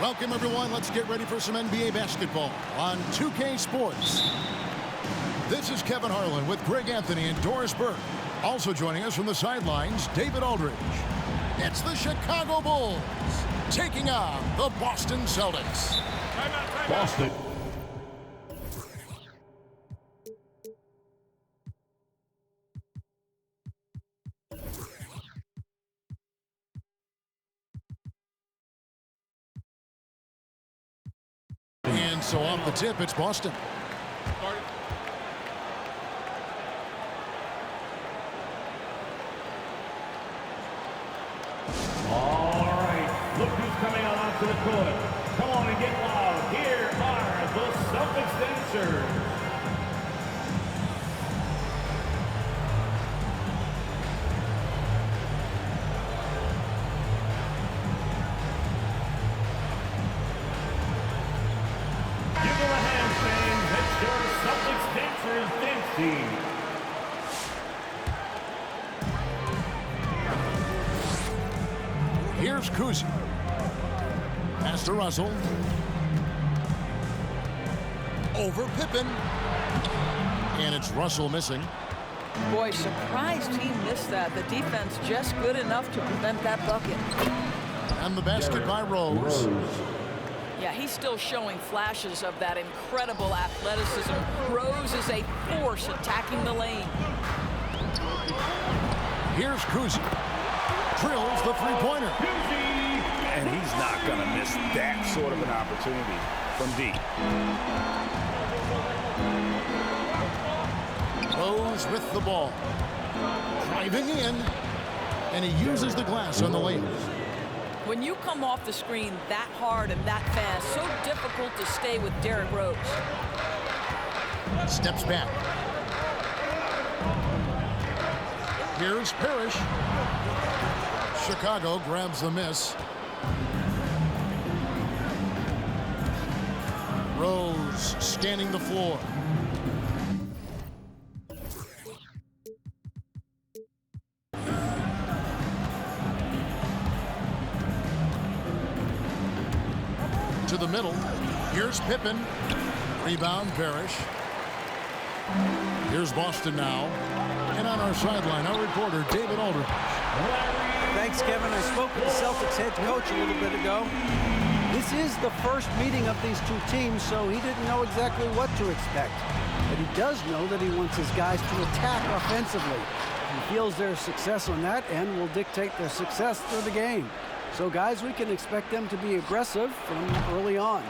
Welcome, everyone. Let's get ready for some NBA basketball on 2K Sports. This is Kevin Harlan with Greg Anthony and Doris Burke. Also joining us from the sidelines, David Aldridge. It's the Chicago Bulls taking on the Boston Celtics. Boston. And so off the tip, it's Boston. All right, look who's coming onto the court. Come on and get loud. Here are the Celtics dancers. Give them a hand, fans. That's your Celtics dancers dance team. Here's Kuzi. Pass to Russell. Over Pippen. And it's Russell missing. Boy, surprised he missed that. The defense just good enough to prevent that bucket. And the basket by Rose. Yeah, he's still showing flashes of that incredible athleticism. Rose is a force attacking the lane. Here's Kuzi. Drills the three-pointer. And he's not going to miss that sort of an opportunity from deep. Rose with the ball. Driving in. And he uses the glass on the lane. When you come off the screen that hard and that fast, so difficult to stay with Derrick Rose. Steps back. Here's Parrish. Chicago grabs the miss. Rose scanning the floor. To the middle. Here's Pippen. Rebound, Parrish. Here's Boston now. And on our sideline, our reporter, David Aldridge. Thanks, Kevin. I spoke with the Celtics head coach a little bit ago. This is the first meeting of these two teams, so he didn't know exactly what to expect. But he does know that he wants his guys to attack offensively. He feels their success on that end will dictate their success through the game. So, guys, we can expect them to be aggressive from early on.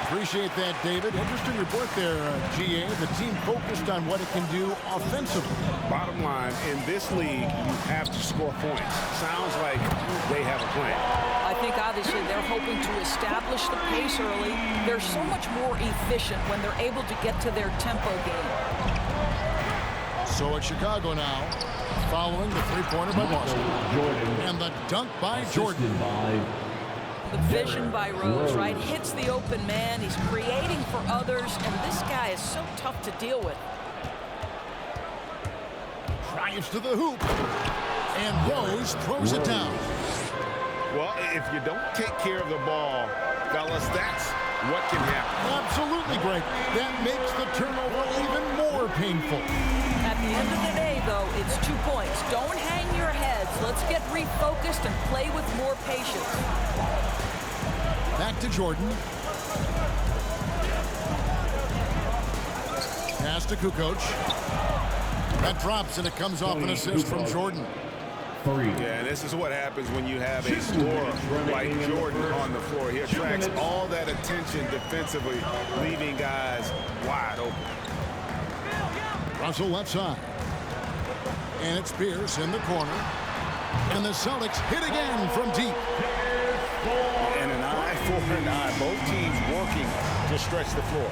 Appreciate that, David. Interesting report there, GA. The team focused on what it can do offensively. Bottom line, in this league, you have to score points. Sounds like they have a plan. I think obviously they're hoping to establish the pace early. They're so much more efficient when they're able to get to their tempo game. So it's Chicago now, following the three-pointer by Boston. And the dunk by Jordan. The vision by Rose, right? Hits the open man. He's creating for others, and this guy is so tough to deal with. Drives to the hoop. And Rose throws it down. Well, if you don't take care of the ball, fellas, that's what can happen. Absolutely, Greg. That makes the turnover even more painful. At the end of the day, though, it's 2 points. Don't hang your heads. Let's get refocused and play with more patience. Back to Jordan. Pass to Kukoc. That drops, and it comes off an assist from Jordan. Yeah, and this is what happens when you have a scorer like Jordan on the floor. He attracts all that attention defensively, leaving guys wide open. Russell left side. And it's Pierce in the corner. And the Celtics hit again from deep. And an eye 4-9. Both teams working to stretch the floor.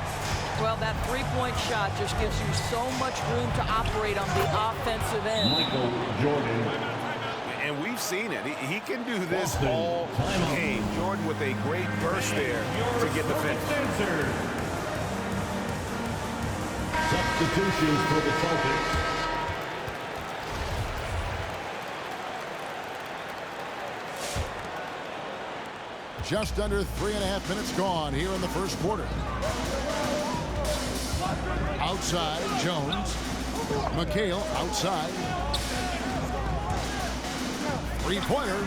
Well, that three-point shot just gives you so much room to operate on the offensive end. Michael Jordan. And we've seen it. He can do this all game. Jordan with a great burst there to get the finish. Substitutions for the Celtics. Just under 3.5 minutes gone here in the first quarter. Outside, Jones. McHale outside. Three-pointer.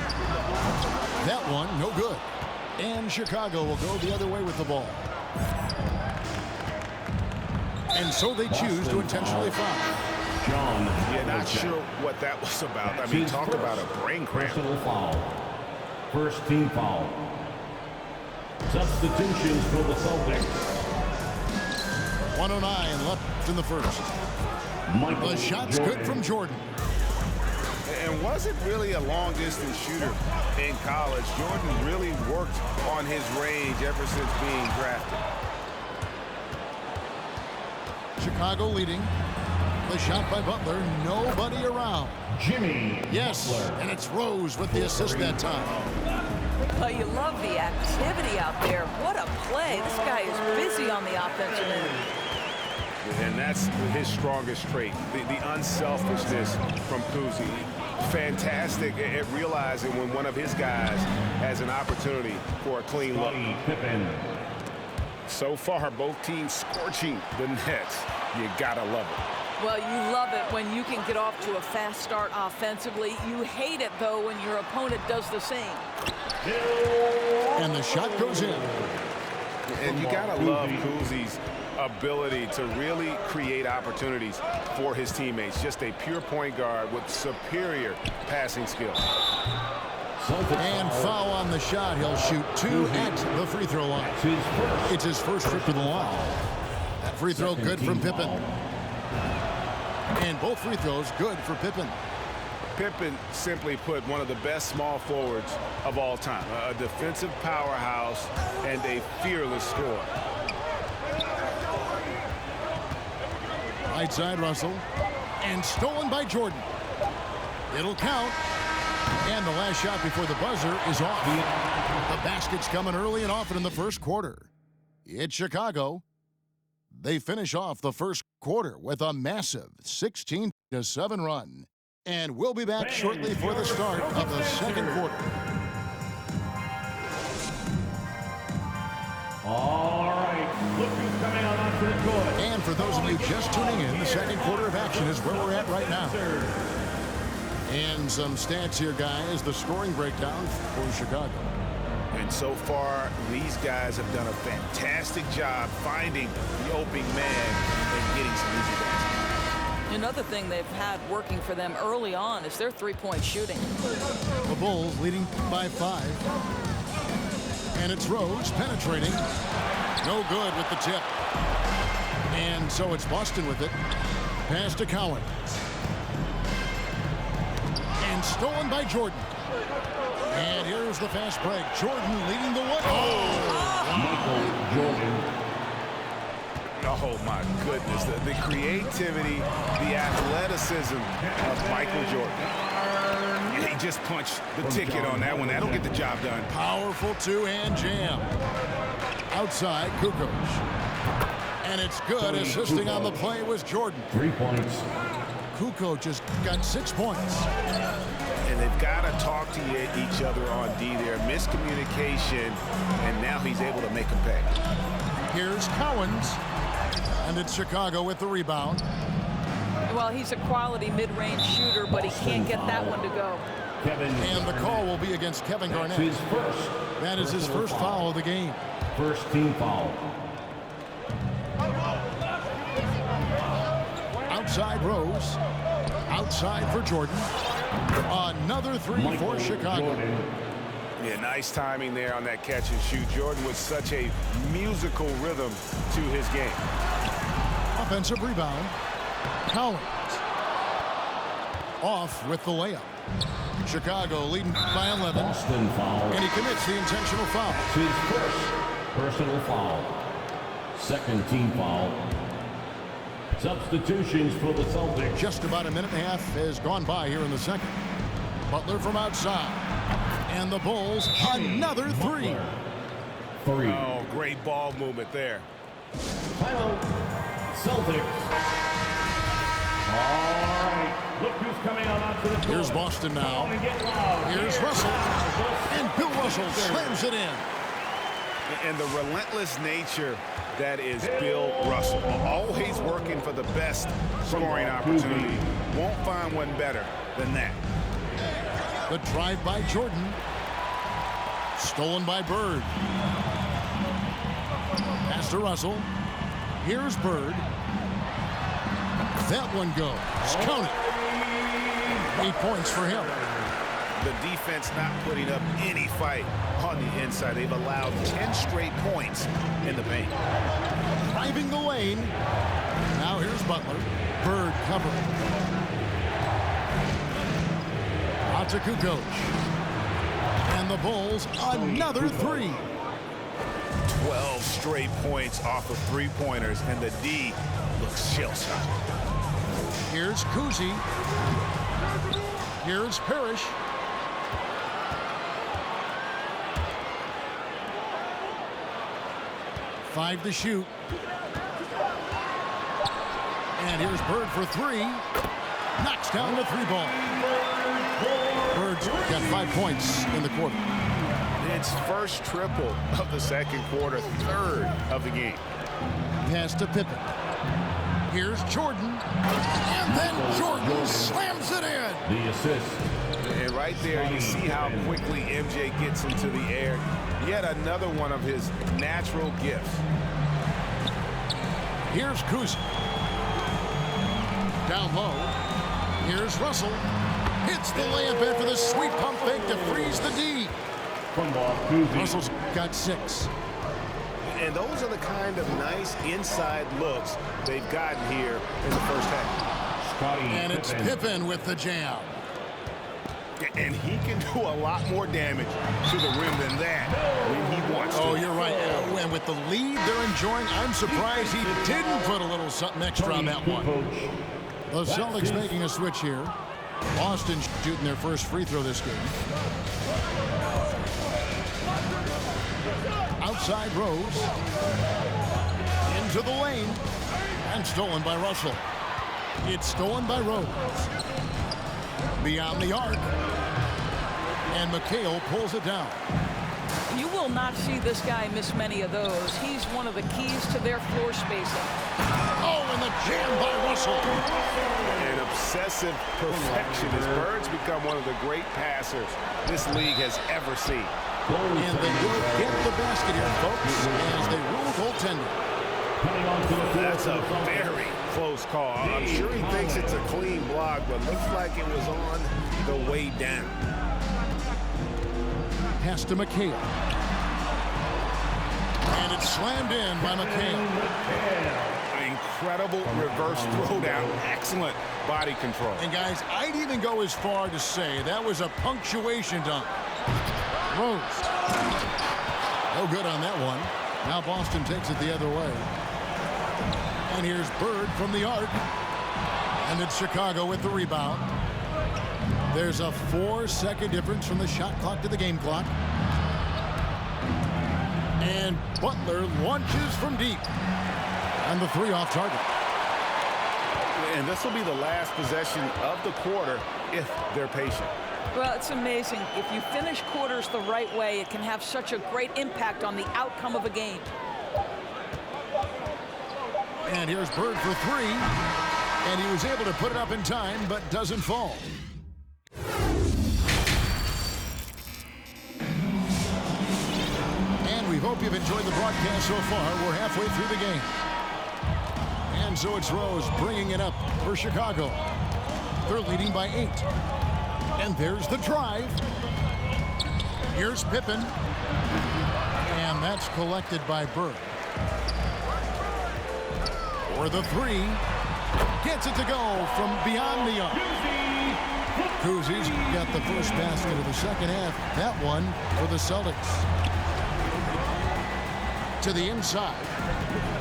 That one, no good. And Chicago will go the other way with the ball. And so they choose to intentionally foul. John. Yeah, not sure what that was about. I mean, talk about a brain cramp. Personal foul. First team foul. Substitutions for the Celtics. 1:09 left in the first. The shot's good from Jordan. And wasn't really a long-distance shooter in college. Jordan really worked on his range ever since being drafted. Chicago leading. The shot by Butler. Nobody around. Jimmy. Yes, Butler. and it's Rose with the assist that time. Well, you love the activity out there. What a play. This guy is busy on the offensive end. And that's his strongest trait, the unselfishness from Kuzi. Fantastic at realizing when one of his guys has an opportunity for a clean look. Pippen. So far, both teams scorching the Nets. You gotta love it. Well, you love it when you can get off to a fast start offensively. You hate it, though, when your opponent does the same. And the shot goes in. And you gotta love Kuzi's ability to really create opportunities for his teammates. Just a pure point guard with superior passing skills. And foul on the shot. He'll shoot 2 at the free throw line. It's his first trip to the line. That free throw good from Pippen. And both free throws good for Pippen. Pippen, simply put, one of the best small forwards of all time. A defensive powerhouse and a fearless scorer. Right side, Russell. And stolen by Jordan. It'll count. And the last shot before the buzzer is off. The basket's coming early and often in the first quarter. It's Chicago. They finish off the first quarter with a massive 16-7 run. And we'll be back shortly for the start of the second quarter. All right, look who's coming on onto the court. And for those of you just tuning in, the second quarter of action is where we're at right now. And some stats here, guys. The scoring breakdown for Chicago. And so far, these guys have done a fantastic job finding the opening man and getting some easy baskets. Another thing they've had working for them early on is their three-point shooting. The Bulls leading by 5. And it's Rose penetrating. No good with the tip. And so it's Boston with it. Pass to Cowan. And stolen by Jordan. And here's the fast break. Jordan leading the way. Michael Jordan. Oh, my goodness. The creativity, the athleticism of Michael Jordan. And he just punched the ticket on that one. That'll get the job done. Powerful two-hand jam. Outside, Kukoc. And it's good. Assisting on the play was Jordan. 3 points. Kukoc just got 6 points. And they've got to talk to each other on D there. Miscommunication, and now he's able to make them pay. Here's Cowens. And it's Chicago with the rebound. Well, he's a quality mid-range shooter, but he can't get that one to go. And the call will be against Kevin Garnett. That is his first foul of the game. First team foul. Outside Rose. Outside for Jordan. Another three for Chicago. Yeah, nice timing there on that catch and shoot. Jordan with such a musical rhythm to his game. Offensive rebound. Collins. Off with the layup. Chicago leading by 11. Boston foul. And he commits the intentional foul. His first personal foul. Second team foul. Substitutions for the Celtics. Just about a minute and a half has gone by here in the second. Butler from outside. And the Bulls, another three. Three. Oh, great ball movement there. Final Celtics. All right, look who's coming out onto the court. Here's Boston now. Here's Russell. And Bill Russell slams it in. And the relentless nature that is Bill Russell. Always working for the best scoring opportunity. Won't find one better than that. The drive by Jordan. Stolen by Bird. Pass to Russell. Here's Bird. That one goes. Count it. 8 points for him. The defense not putting up any fight on the inside. They've allowed 10 straight points in the paint. Driving the lane. Now here's Butler. Bird covered. Out to Kukoc. And the Bulls, another three. 12 straight points off of three-pointers, and the D looks shell-shocked. Here's Kuzi. Here's Parrish. Five to shoot. And here's Bird for three. Knocks down the three ball. Bird's got 5 points in the quarter. It's first triple of the second quarter, third of the game. Pass to Pippen. Here's Jordan. And then Jordan slams it in. The assist. And right there, you see how quickly MJ gets into the air. Yet another one of his natural gifts. Here's Kuz. Down low. Here's Russell. Hits the layup in for the sweet pump fake to freeze the D. Russell's got 6. And those are the kind of nice inside looks they've gotten here in the first half. And it's Pippen with the jam. And he can do a lot more damage to the rim than that when he wants to. Oh, you're right. And with the lead they're enjoying, I'm surprised he didn't put a little something extra on that one. The Celtics making a switch here. Boston shooting their first free throw this game. Outside Rose. Into the lane. And stolen by Russell. It's stolen by Rose. Beyond the arc. And McHale pulls it down. You will not see this guy miss many of those. He's one of the keys to their floor spacing. Oh, and the jam by Russell. An obsessive perfection as Bird's become one of the great passers this league has ever seen. And they will get the basket here, folks, as they rule goaltender. That's a very close call. I'm sure he thinks it's a clean block, but looks like it was on the way down. Pass to McHale. And it's slammed in by McHale. Incredible reverse throwdown. Excellent body control. And guys, I'd even go as far to say that was a punctuation dunk. Rose. No good on that one. Now Boston takes it the other way. And here's Bird from the arc. And it's Chicago with the rebound. There's a 4-second difference from the shot clock to the game clock. And Butler launches from deep. And the three off target. And this will be the last possession of the quarter if they're patient. Well, it's amazing. If you finish quarters the right way, it can have such a great impact on the outcome of a game. And here's Bird for three. And he was able to put it up in time, but doesn't fall. And we hope you've enjoyed the broadcast so far. We're halfway through the game. And so it's Rose bringing it up for Chicago. They're leading by 8. And there's the drive. Here's Pippen. And that's collected by Bird. For the three. Gets it to go from beyond the arc. Cousy's got the first basket of the second half. That one for the Celtics. To the inside.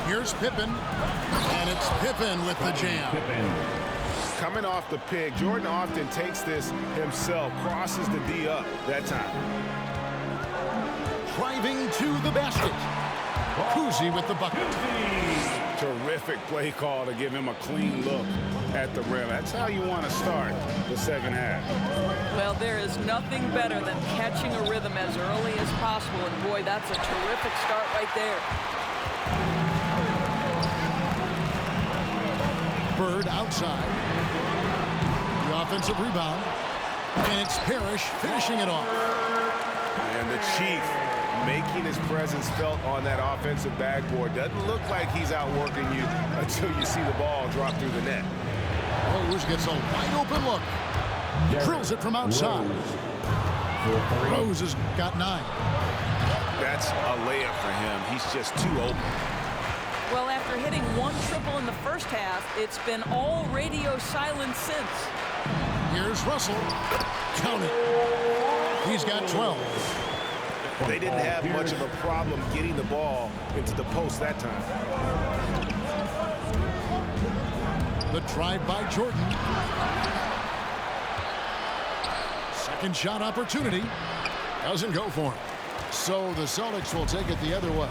Here's Pippen. And it's Pippen with the jam. Coming off the pick, Jordan often takes this himself, crosses the D up that time. Driving to the basket. Cousy with the bucket. Terrific play call to give him a clean look at the rim. That's how you want to start the second half. Well, there is nothing better than catching a rhythm as early as possible. And boy, that's a terrific start right there. Bird outside. The offensive rebound. And it's Parrish finishing it off. And the Chief making his presence felt on that offensive backboard. Doesn't look like he's outworking you until you see the ball drop through the net. Rose gets a wide open look. Drills it from outside. Rose has got 9. That's a layup for him. He's just too open. Well, after hitting 1 triple in the first half, it's been all radio silence since. Here's Russell. Count it. He's got 12. They didn't have much of a problem getting the ball into the post that time. The drive by Jordan. Second shot opportunity. Doesn't go for him. So the Celtics will take it the other way.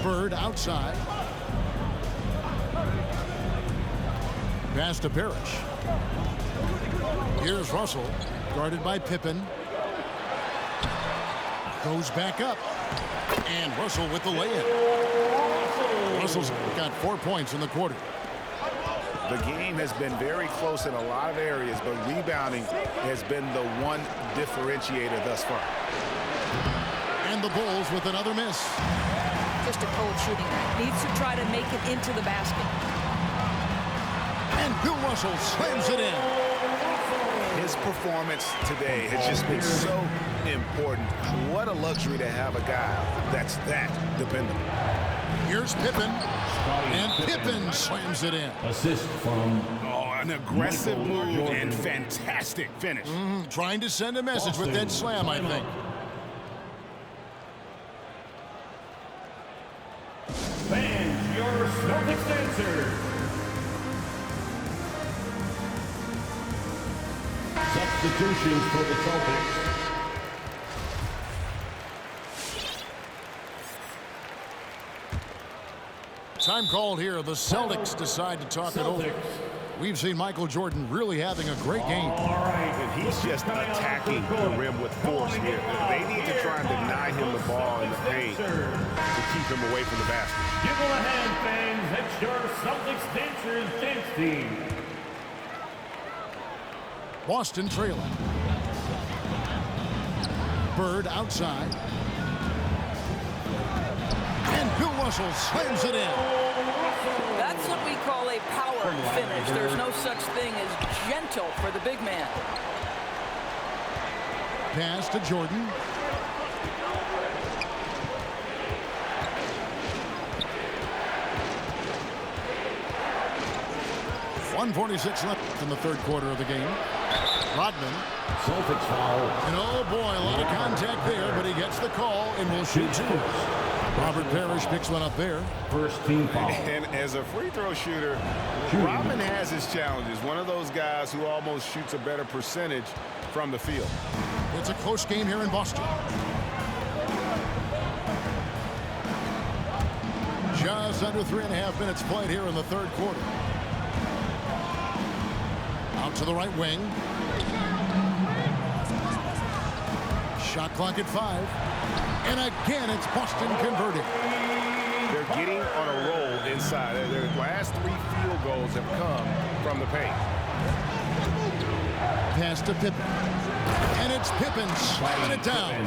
Bird outside. Pass to Parrish. Here's Russell. Guarded by Pippen. Goes back up. And Russell with the lay-in. Russell's got 4 points in the quarter. The game has been very close in a lot of areas, but rebounding has been the one differentiator thus far. And the Bulls with another miss. Just a cold shooting night. Needs to try to make it into the basket. And Bill Russell slams it in. His performance today has just been so important. What a luxury to have a guy that's that dependable. Here's Pippen. And Pippen slams it in. Assist from an aggressive move and fantastic finish. Trying to send a message with that slam, I think. Fans, your Celtics dancers. substitutions for the Celtics. Time called here. The Celtics decide to talk it over. We've seen Michael Jordan really having a great game. All right. And he's just attacking the rim with force here. They need to try and deny him the ball in the paint to keep him away from the basket. Give them a hand, fans. That's your Celtics Dancers dance team. Boston trailing. Bird outside. And Bill Russell slams it in. That's what we call a power finish. There's no such thing as gentle for the big man. Pass to Jordan. .146 left in the third quarter of the game. Rodman. Celtics foul. And oh boy, a lot of contact there, but he gets the call and will shoot two. Robert Parrish picks one up there. First team foul. And as a free throw shooter, Rodman has his challenges. One of those guys who almost shoots a better percentage from the field. It's a close game here in Boston. Just under 3.5 minutes played here in the third quarter. Out to the right wing. Shot clock at 5. And again, it's Boston converted. They're getting on a roll inside. Their last 3 field goals have come from the paint. Pass to Pippen. And it's Pippen slamming it down.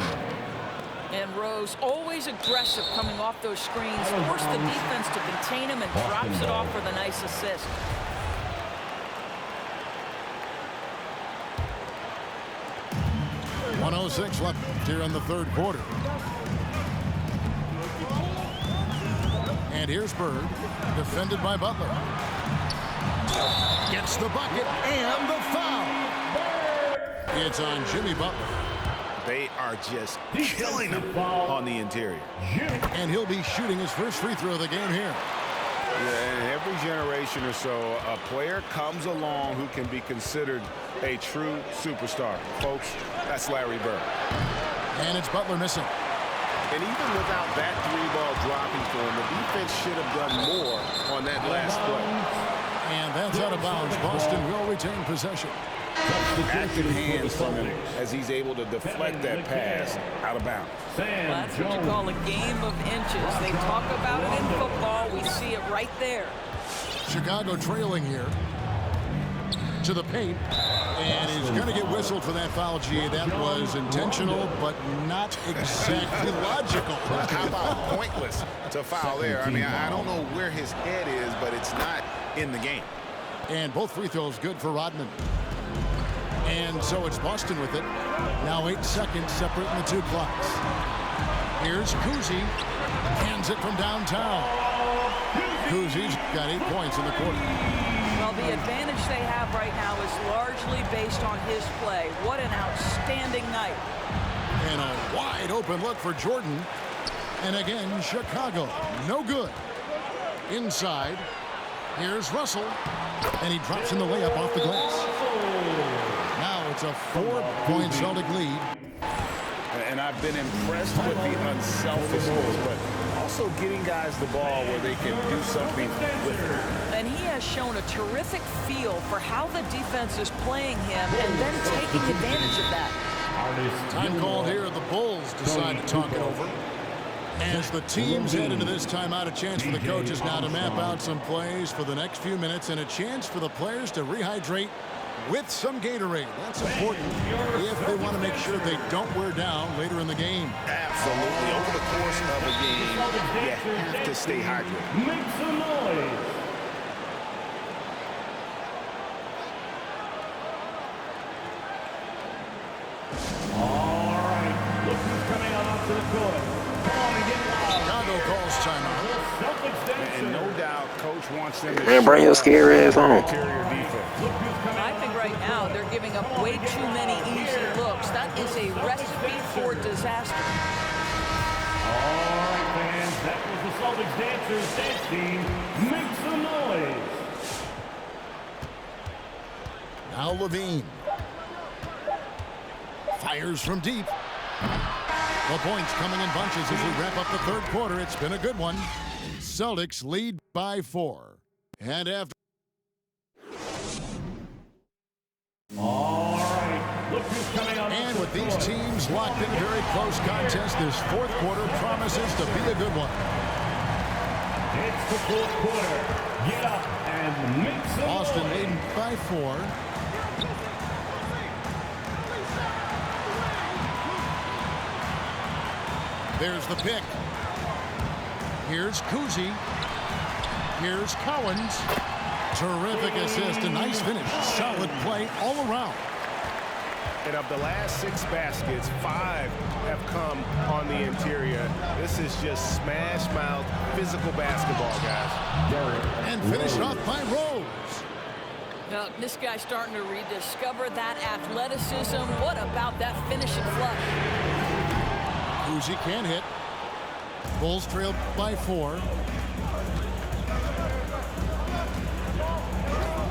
And Rose, always aggressive coming off those screens, force the defense to contain him and drops it off for the nice assist. .106 left here in the third quarter. And here's Bird, defended by Butler. Gets the bucket and the foul. It's on Jimmy Butler. They are just killing him on the interior. And he'll be shooting his first free throw of the game here. Yeah, in every generation or so, a player comes along who can be considered a true superstar. Folks, that's Larry Bird. And it's Butler missing. And even without that three-ball dropping for him, the defense should have done more on that last play. And that's out of bounds. Boston will retain possession. Active hands from him as he's able to deflect that pass out of bounds. Well, that's what you call a game of inches. They talk about it in football. We see it right there. Chicago trailing here to the paint. And he's going to get whistled for that foul, G. That was intentional, but not exactly logical. How about pointless to foul there? I mean, I don't know where his head is, but it's not in the game. And both free throws good for Rodman. And so it's Boston with it. Now 8 seconds separating the two clocks. Here's Kuzi. Hands it from downtown. Kuzi's got 8 points in the quarter. Well, the advantage they have right now is largely based on his play. What an outstanding night. And a wide open look for Jordan. And again, Chicago, no good. Inside, here's Russell. And he drops in the layup off the glass. Now it's a 4-point Celtic lead. And I've been impressed with the unselfishness, but also getting guys the ball where they can do something with it. And he has shown a terrific feel for how the defense is playing him and then taking advantage of that. Time called here. The Bulls decide to talk it over. As the teams head into this timeout, a chance for the coaches now to map out some plays for the next few minutes and a chance for the players to rehydrate with some Gatorade. That's important if they want to make sure they don't wear down later in the game. Absolutely. Over the course of a game, you have to stay hydrated. Make some noise. All right. Look who's coming out onto the court. Come on and get loud. Chicago calls timeout. And no doubt, Coach wants them to Man, bring your scary ass on. interior defense. I think right now they're giving up way too many easy looks. That is a recipe for disaster. All right, fans, that was the Celtics Dancers dance team. Make some noise. Now Levine. Fires from deep. The points coming in bunches as we wrap up the third quarter. It's been a good one. Celtics lead by 4. And after... All right, look who's coming out. And with these teams locked in a very close contest, this fourth quarter promises to be a good one. It's the fourth quarter. Get up and make some Boston noise. leading by 4. There's the pick. Here's Kuzi. Here's Cowens. Terrific assist, a nice finish. Solid play all around. And of the last 6 baskets, 5 have come on the interior. This is just smash mouth physical basketball, guys. And finished off by Rose. Now, this guy's starting to rediscover that athleticism. What about that finishing flush? Kuzi can't hit. Bulls trailed by 4.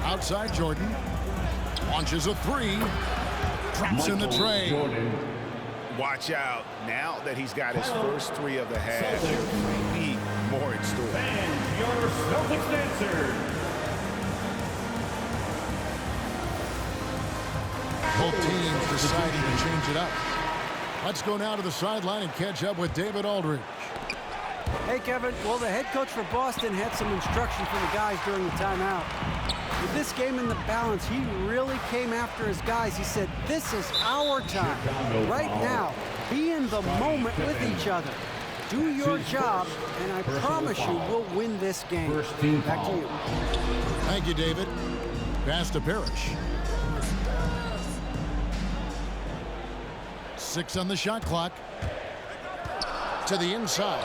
Outside Jordan. Launches a 3. Drops in the tray. Watch out. Now that he's got his first 3 of the half, there may be more in store. And your Celtics dancers. Both teams deciding to change it up. Let's go now to the sideline and catch up with David Aldridge. Hey, Kevin. Well, the head coach for Boston had some instruction for the guys during the timeout. With this game in the balance, he really came after his guys. He said, this is our time. Right now, be in the moment with each other. Do your job, and I promise you we'll win this game. Back to you. Thank you, David. Pass to Parrish. 6 on the shot clock. To the inside.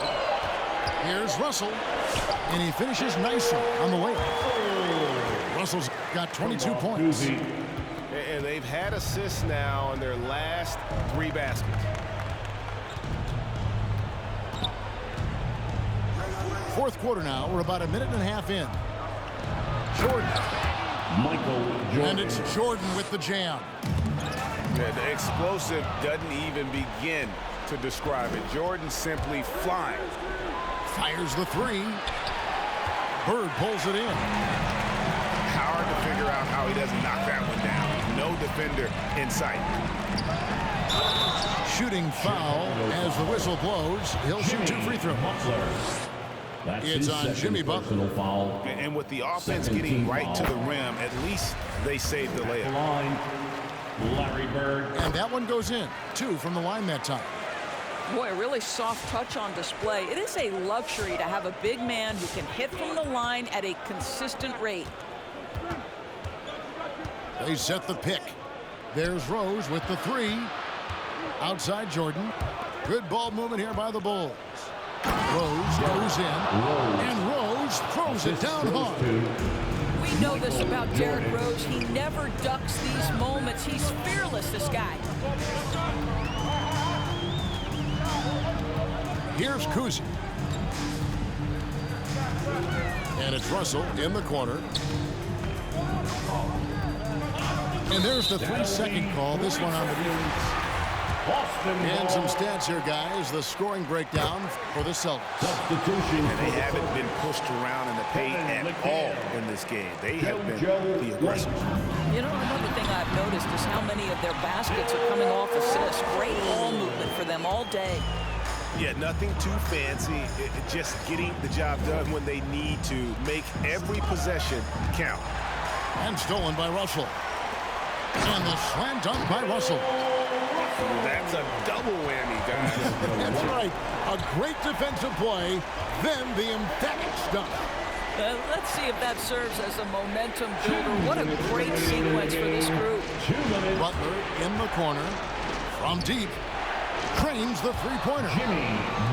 Here's Russell. And he finishes nicely on the layup. Russell's got 22 points. And they've had assists now on their last 3 baskets. Fourth quarter now. We're about a minute and a half in. Jordan. Michael Jordan. And it's Jordan with the jam. Yeah, the explosive doesn't even begin to describe it. Jordan simply flying. Fires the 3. Bird pulls it in. Hard to figure out how he doesn't knock that one down. No defender in sight. Shooting foul as the whistle blows. He'll shoot 2 free throws. That's It's his on second Jimmy personal Butler. foul. And with the offense Second getting team right foul. to the rim, at least they saved the layup. Line, Larry Bird. And that one goes in. 2 from the line that time. Boy, a really soft touch on display. It is a luxury to have a big man who can hit from the line at a consistent rate. They set the pick. There's Rose with the 3. Outside Jordan. Good ball movement here by the Bulls. Rose goes in. And Rose throws it down hard. We know this about Derrick Rose. He never ducks these moments. He's fearless, this guy. Here's Kuzi. And it's Russell in the corner. And there's the 3-second call. This one on the defense. And some stats here, guys. The scoring breakdown for the Celtics. Substitution. And they haven't been pushed around in the paint at all in this game. They have been the aggressors. You know, another thing I've noticed is how many of their baskets are coming off assists. Great ball movement for them all day. Yeah, nothing too fancy. Just getting the job done when they need to. Make every possession count. And stolen by Russell. And the slam dunk by Russell. That's a double whammy, guys. That's right. A great defensive play, then the emphatic dunk. Let's see if that serves as a momentum builder. What a great sequence for this group. Butler in the corner. From deep. Cranes the 3-pointer.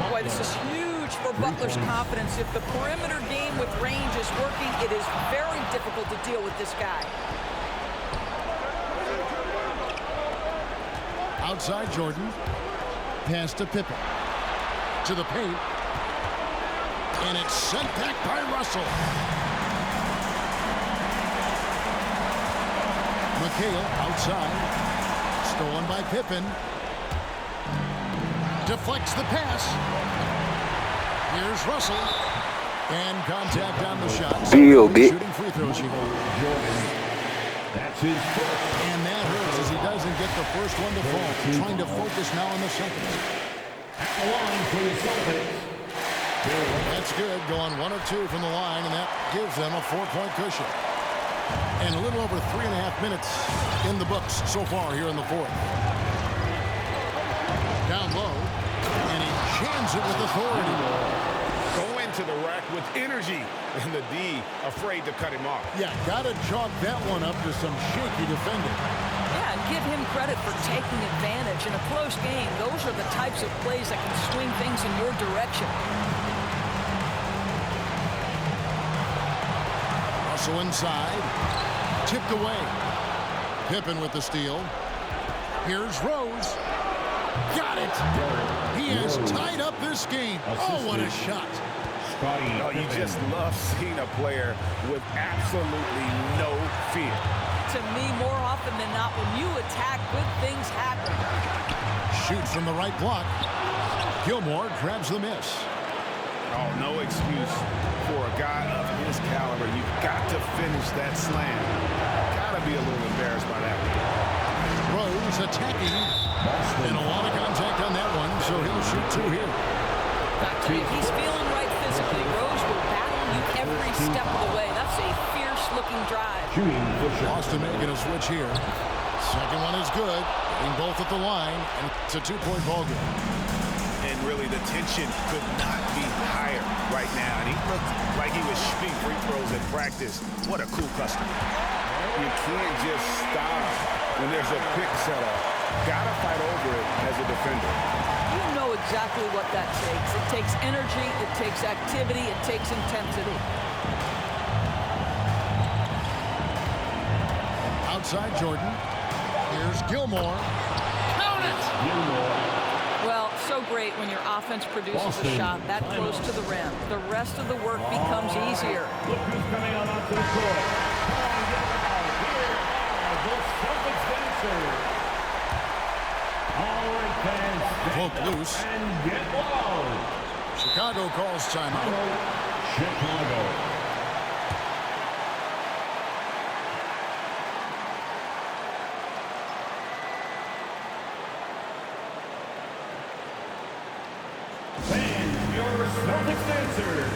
Boy, this is huge for Butler's confidence. If the perimeter game with range is working, it is very difficult to deal with this guy. Outside Jordan. Pass to Pippen. To the paint. And it's sent back by Russell. McHale outside. Stolen by Pippen. Deflects the pass. Here's Russell. And contact on the shot. Shooting free throws here. That's his first. And that hurts as he doesn't get the first one to fall. Trying to focus now on the second. At the line for the Celtics. That's good. Going 1 of 2 from the line, and that gives them a 4-point cushion. And a little over 3.5 minutes in the books so far here in the fourth. Down low, and he jams it with authority. Go into the rack with energy, and the D afraid to cut him off. Yeah, gotta chalk that one up to some shaky defending. Yeah, and give him credit for taking advantage. In a close game, those are the types of plays that can swing things in your direction. Russell inside, tipped away. Pippen with the steal. Here's Rose. Got it. He has tied up this game. Oh, what a shot. Oh, you just love seeing a player with absolutely no fear. To me, more often than not, when you attack, good things happen. Shoots from the right block. Gilmore grabs the miss. Oh, no excuse for a guy of his caliber. You've got to finish that slam. Got to be a little embarrassed by that one. Rose attacking. And a lot of contact on that one, so he'll shoot 2 here. If he's feeling right physically, Rose will battle you every step of the way. That's a fierce-looking drive. Boston making a switch here. Second one is good. Getting both at the line, and it's a 2-point ball game. And really, the tension could not be higher right now. And he looked like he was shooting free throws in practice. What a cool customer. You can't just stop when there's a pick set up. Gotta fight over it as a defender. You know exactly what that takes. It takes energy, it takes activity, it takes intensity. outside Jordan. Here's Gilmore. Count it! Well, so great when your offense produces a shot that close to the rim. The rest of the work becomes easier. Look who's coming out onto the court. Here are the Celtics dancers. All right, fans. Poke loose. And get loud. Chicago calls timeout. Chicago. Fans, your Celtics dancers.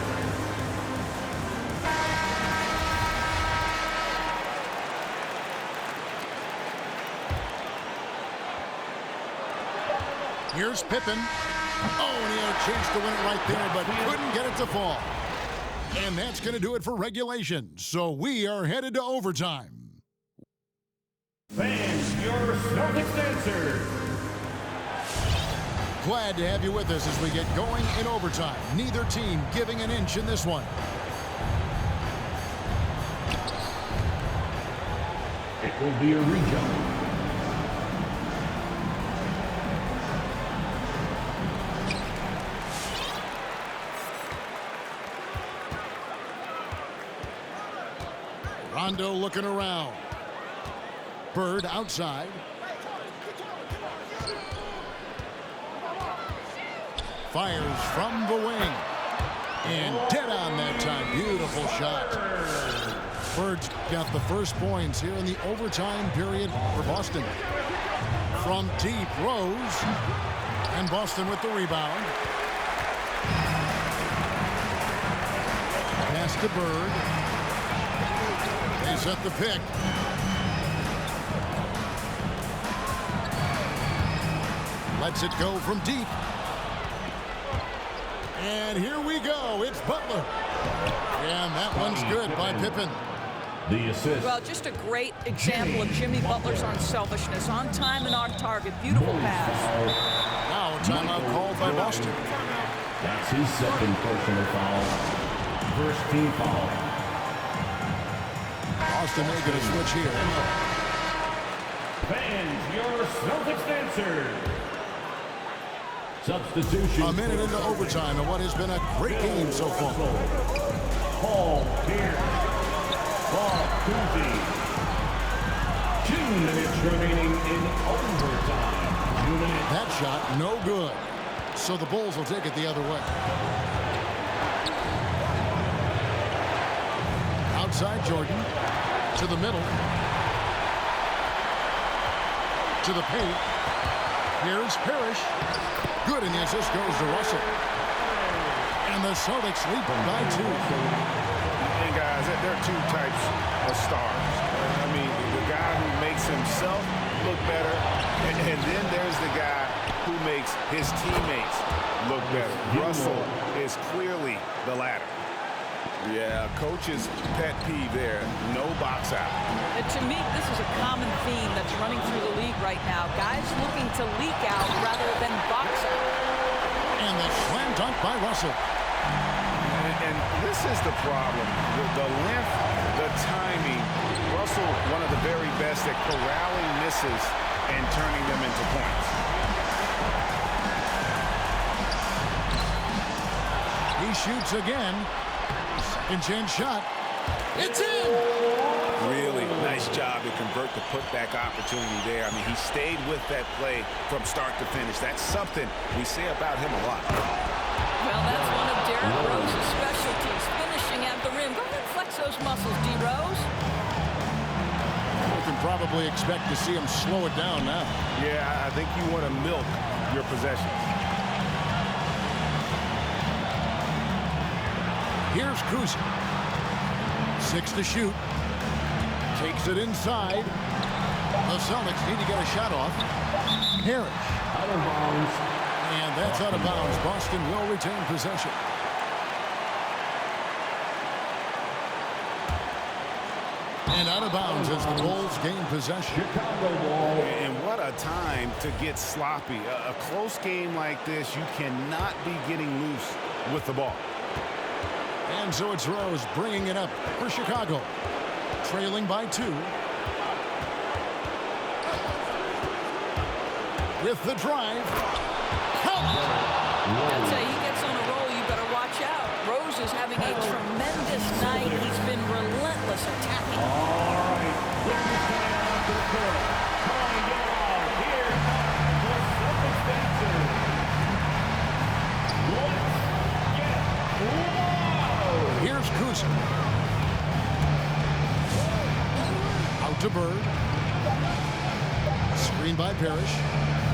Here's Pippen. Oh, and he had a chance to win it right there, but couldn't get it to fall. And that's going to do it for regulation. So we are headed to overtime. Fans, your Celtics dancers. Glad to have you with us as we get going in overtime. Neither team giving an inch in this one. It will be a rejump. Rondo looking around. Bird outside. Fires from the wing. And dead on that time. Beautiful shot. Bird's got the first points here in the overtime period for Boston. From deep, Rose. And Boston with the rebound. Pass to Bird. They set the pick. Lets it go from deep. And here we go. It's Butler. And that one's good by Pippen. The assist. Well, just a great example of Jimmy Butler's unselfishness. On time and on target. Beautiful pass. Now a timeout called by Boston. That's his second personal foul. First team foul. Boston may get a switch here. Fans, your Celtics dancers. Substitution. A minute into overtime and what has been a great game so far. Paul Pierce. Paul Cousy. 2 minutes remaining in overtime. 2 minutes. That shot, no good. So the Bulls will take it the other way. Outside Jordan. To the middle. To the paint. Here's Parrish. Good, and the assist goes to Russell. And the Celtics lead by 2. And guys, there are 2 types of stars. I mean, the guy who makes himself look better, and then there's the guy who makes his teammates look better. Russell is clearly the latter. Yeah, coach's pet peeve there, no box out. And to me, this is a common theme that's running through the league right now. Guys looking to leak out rather than box out. And the slam dunk by Russell. And this is the problem. The length, the timing. Russell, one of the very best at corralling misses and turning them into points. He shoots again. Second chance shot. It's in! Really nice job to convert the putback opportunity there. I mean, he stayed with that play from start to finish. That's something we say about him a lot. Well, that's one of Derrick Rose's specialties, finishing at the rim. Go ahead and flex those muscles, D. Rose. We can probably expect to see him slow it down now. Yeah, I think you want to milk your possession. Here's Cousy. 6 to shoot. Takes it inside. The Celtics need to get a shot off. Parrish. Out of bounds. And that's out of bounds. Boston will retain possession. And out of bounds as the Bulls gain possession. Chicago ball. And what a time to get sloppy. A close game like this, you cannot be getting loose with the ball. And so it's Rose bringing it up for Chicago. Trailing by 2. with the drive. I'd say he gets on a roll, you better watch out. Rose is having a tremendous night. He's been relentless attacking. All right. Look who's coming out onto the court. Come on and get loud. Here are the Celtics dancers. Let's get loud. Here's Kuzma. Out to Bird. Screen by Parrish.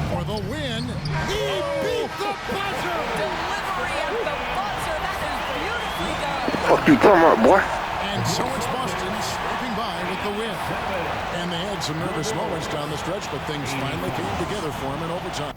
For the win. He beat the buzzer. Delivery at the buzzer. That is beautifully done. Fuck you talking about, boy? And so it's Boston scraping by with the win. And they had some nervous moments down the stretch, but things finally came together for him in overtime.